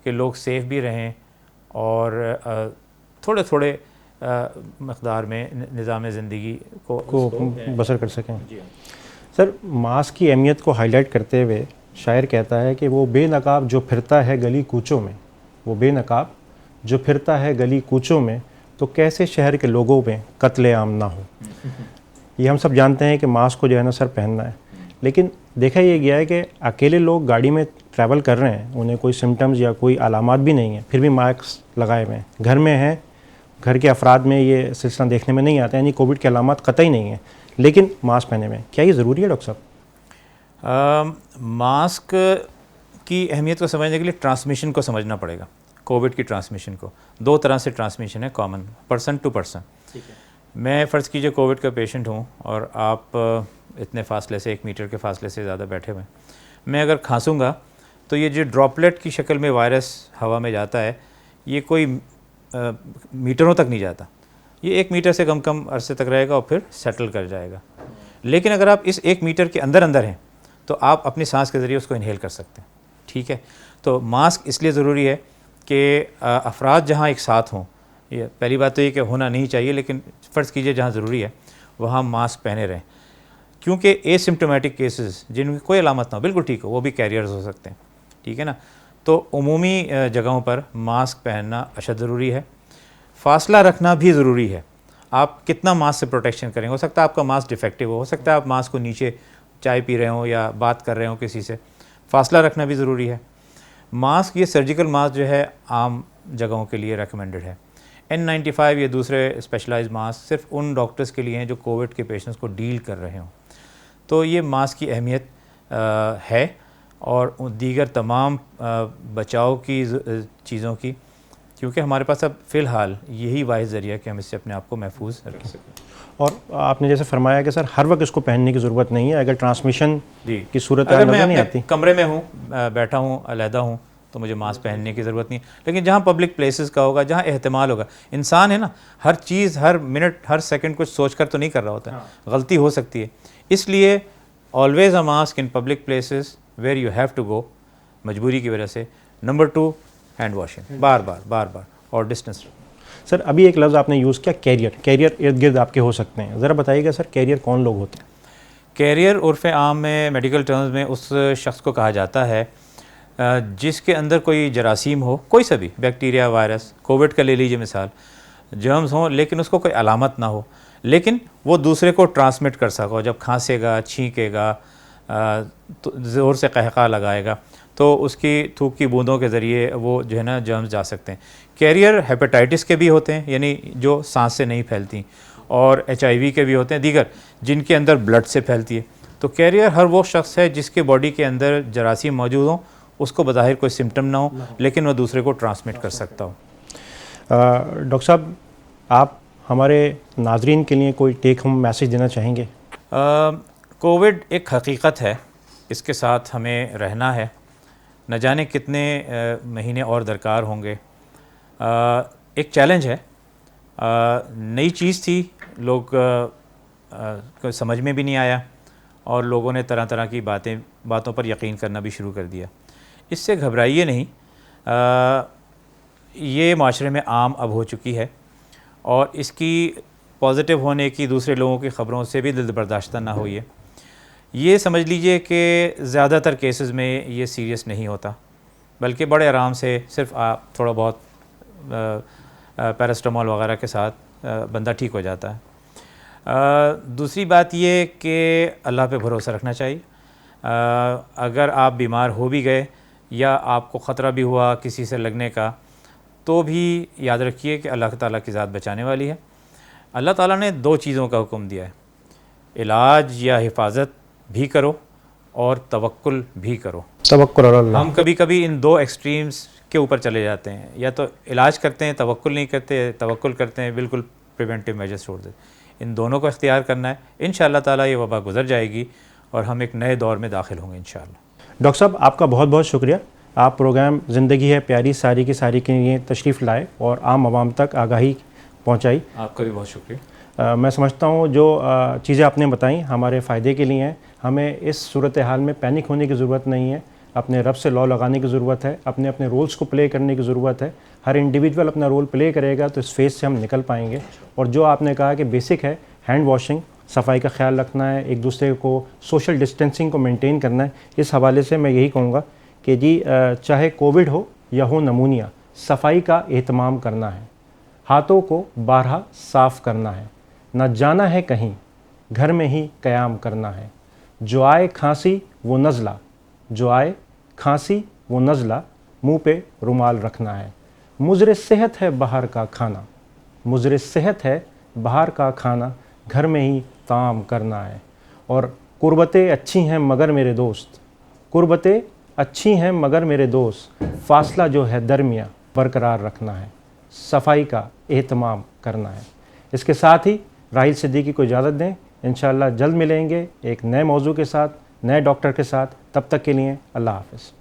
کہ لوگ سیف بھی رہیں اور تھوڑے تھوڑے مقدار میں نظام زندگی کو بسر کر سکیں. سر ماسک کی اہمیت کو ہائی لائٹ کرتے ہوئے شاعر کہتا ہے کہ وہ بے نقاب جو پھرتا ہے گلی کوچوں میں، وہ بے نقاب جو پھرتا ہے گلی کوچوں میں، تو کیسے شہر کے لوگوں میں قتل عام نہ ہو. یہ ہم سب جانتے ہیں کہ ماسک کو جو ہے نا سر پہننا ہے، لیکن دیکھا یہ گیا ہے کہ اکیلے لوگ گاڑی میں ٹریول کر رہے ہیں، انہیں کوئی سمٹمز یا کوئی علامات بھی نہیں ہیں، پھر بھی ماسک لگائے ہوئے ہیں، گھر میں ہیں، گھر کے افراد میں یہ سلسلہ دیکھنے میں نہیں آتا، یعنی کووڈ کے علامات قطعی نہیں ہیں، لیکن ماسک پہنے ہوئے ہیں. کیا یہ ضروری ہے ڈاکٹر صاحب؟ ماسک کی اہمیت کو سمجھنے کے لیے ٹرانسمیشن کو سمجھنا پڑے گا. کووڈ کی ٹرانسمیشن کو 2 طرح سے ٹرانسمیشن ہے کامن، پرسن ٹو پرسن. میں فرض کیجئے کووڈ کا پیشنٹ ہوں اور آپ اتنے فاصلے سے 1 میٹر کے فاصلے سے زیادہ بیٹھے ہوئے ہیں، میں اگر کھانسوں گا تو یہ جو ڈراپلیٹ کی شکل میں وائرس ہوا میں جاتا ہے یہ کوئی میٹروں تک نہیں جاتا، یہ 1 میٹر سے کم عرصے تک رہے گا اور پھر سیٹل کر جائے گا. لیکن اگر آپ اس 1 میٹر کے اندر ہیں تو آپ اپنی سانس کے ذریعے اس کو انہیل کر سکتے ہیں. ٹھیک ہے، تو ماسک اس لیے ضروری ہے کہ افراد جہاں ایک ساتھ ہوں، یہ پہلی بات تو یہ کہ ہونا نہیں چاہیے، لیکن فرض کیجئے جہاں ضروری ہے وہاں ماسک پہنے رہیں، کیونکہ اے سمپٹومیٹک کیسز جن میں کوئی علامت نہ ہو، بالکل ٹھیک ہو، وہ بھی کیریئرز ہو سکتے ہیں. ٹھیک ہے نا، تو عمومی جگہوں پر ماسک پہننا اشد ضروری ہے. فاصلہ رکھنا بھی ضروری ہے. آپ کتنا ماسک سے پروٹیکشن کریں گے، ہو سکتا ہے آپ کا ماسک ڈیفیکٹیو ہو سکتا ہے آپ ماسک کو نیچے چائے پی رہے ہوں یا بات کر رہے ہوں کسی سے. فاصلہ رکھنا بھی ضروری ہے. ماسک یہ سرجیکل ماسک جو ہے عام جگہوں کے لیے ریکمینڈڈ ہے. N95 یہ دوسرے اسپیشلائز ماسک صرف ان ڈاکٹرز کے لیے ہیں جو کووڈ کے پیشنٹس کو ڈیل کر رہے ہوں. تو یہ ماسک کی اہمیت ہے، اور دیگر تمام بچاؤ کی چیزوں کی، کیونکہ ہمارے پاس اب فی الحال یہی واحد ذریعہ ہے کہ ہم اس سے اپنے آپ کو محفوظ رکھ سکیں. اور آپ نے جیسے فرمایا کہ سر ہر وقت اس کو پہننے کی ضرورت نہیں ہے، اگر ٹرانسمیشن کی صورت اگر نظر میں نہیں اپنے آتی، کمرے میں ہوں، بیٹھا ہوں، علیحدہ ہوں، تو مجھے ماسک پہننے کی ضرورت نہیں. لیکن جہاں پبلک پلیسز کا ہوگا، جہاں احتمال ہوگا، انسان ہے نا، ہر چیز ہر منٹ ہر سیکنڈ کچھ سوچ کر تو نہیں کر رہا ہوتا ہے، غلطی ہو سکتی ہے. اس لیے always a mask in public places where you have to go, مجبوری کی وجہ سے. نمبر 2 ہینڈ واشنگ، بار بار اور ڈسٹنس. سر ابھی ایک لفظ آپ نے یوز کیا، کیریئر ارد گرد آپ کے ہو سکتے ہیں، ذرا بتائیے گا سر کیریئر کون لوگ ہوتے ہیں؟ کیریئر عرف عام میں میڈیکل ٹرمز میں اس شخص کو کہا جاتا ہے جس کے اندر کوئی جراثیم ہو، کوئی سا بھی بیکٹیریا، وائرس، کووڈ کا لے لیجیے مثال، جرمز ہوں لیکن اس کو کوئی علامت نہ ہو، لیکن وہ دوسرے کو ٹرانسمٹ کر سکو. جب کھانسے گا، چھینکے گا، زور سے قہقہ لگائے گا، تو اس کی تھوک کی بوندوں کے ذریعے وہ جو ہے نا جرمز جا سکتے ہیں. کیریئر ہیپیٹائٹس کے بھی ہوتے ہیں، یعنی جو سانس سے نہیں پھیلتی، اور HIV کے بھی ہوتے ہیں، دیگر جن کے اندر بلڈ سے پھیلتی ہے. تو کیریئر ہر وہ شخص ہے جس کے باڈی کے اندر جراثیم موجود ہوں، اس کو بظاہر کوئی سمٹم نہ ہو لیکن وہ دوسرے کو ٹرانسمٹ کر سکتا ہو. ڈاکٹر صاحب آپ ہمارے ناظرین کے لیے کوئی ٹیک ہوم میسیج دینا چاہیں گے؟ کووڈ ایک حقیقت ہے، اس کے ساتھ ہمیں رہنا ہے. نہ جانے کتنے مہینے اور درکار ہوں گے. ایک چیلنج ہے، نئی چیز تھی، لوگ کو سمجھ میں بھی نہیں آیا، اور لوگوں نے طرح طرح کی باتوں پر یقین کرنا بھی شروع کر دیا. اس سے گھبرائیے نہیں، یہ معاشرے میں عام اب ہو چکی ہے، اور اس کی پازیٹیو ہونے کی دوسرے لوگوں کی خبروں سے بھی دل برداشتہ نہ ہوئیے. یہ سمجھ لیجئے کہ زیادہ تر کیسز میں یہ سیریس نہیں ہوتا، بلکہ بڑے آرام سے صرف آپ تھوڑا بہت پیراسٹامول وغیرہ کے ساتھ بندہ ٹھیک ہو جاتا ہے. دوسری بات یہ کہ اللہ پہ بھروسہ رکھنا چاہیے. اگر آپ بیمار ہو بھی گئے یا آپ کو خطرہ بھی ہوا کسی سے لگنے کا، تو بھی یاد رکھیے کہ اللہ تعالیٰ کی ذات بچانے والی ہے. اللہ تعالیٰ نے 2 چیزوں کا حکم دیا ہے، علاج یا حفاظت بھی کرو اور توکل بھی کرو. توکل علی اللہ. ہم کبھی کبھی ان 2 ایکسٹریمز کے اوپر چلے جاتے ہیں، یا تو علاج کرتے ہیں توکل نہیں کرتے، توکل کرتے ہیں بالکل پریونٹیو میجرز چھوڑ دیتے. ان دونوں کو اختیار کرنا ہے. انشاءاللہ تعالیٰ یہ وبا گزر جائے گی اور ہم ایک نئے دور میں داخل ہوں گے انشاءاللہ. ڈاکٹر صاحب آپ کا بہت بہت شکریہ. آپ پروگرام زندگی ہے پیاری ساری کی ساری کے لیے تشریف لائے اور عام عوام تک آگاہی پہنچائی. آپ کا بھی بہت شکریہ. میں سمجھتا ہوں جو چیزیں آپ نے بتائیں ہمارے فائدے کے لیے ہیں. ہمیں اس صورتحال میں پینک ہونے کی ضرورت نہیں ہے. اپنے رب سے لا لگانے کی ضرورت ہے، اپنے اپنے رولز کو پلے کرنے کی ضرورت ہے. ہر انڈیویجول اپنا رول پلے کرے گا تو اس فیز سے ہم نکل پائیں گے. اور جو آپ نے کہا کہ بیسک ہے ہینڈ واشنگ، صفائی کا خیال رکھنا ہے، ایک دوسرے کو سوشل ڈسٹینسنگ کو مینٹین کرنا ہے. اس حوالے سے میں یہی کہوں گا کہ جی چاہے کووڈ ہو یا ہو نمونیا، صفائی کا اہتمام کرنا ہے، ہاتھوں کو بارہا صاف کرنا ہے، نہ جانا ہے کہیں، گھر میں ہی قیام کرنا ہے. جو آئے کھانسی وہ نزلہ، جو آئے کھانسی وہ نزلہ، منہ پہ رومال رکھنا ہے. مضر صحت ہے باہر کا کھانا، مضر صحت ہے باہر کا کھانا، گھر میں ہی طعام کرنا ہے. اور قربتیں اچھی ہیں مگر میرے دوست، قربتیں اچھی ہیں مگر میرے دوست، فاصلہ جو ہے درمیاں برقرار رکھنا ہے، صفائی کا اہتمام کرنا ہے. اس کے ساتھ ہی راحیل صدیقی کو اجازت دیں. انشاءاللہ جلد ملیں گے ایک نئے موضوع کے ساتھ، نئے ڈاکٹر کے ساتھ. تب تک کے لیے اللہ حافظ.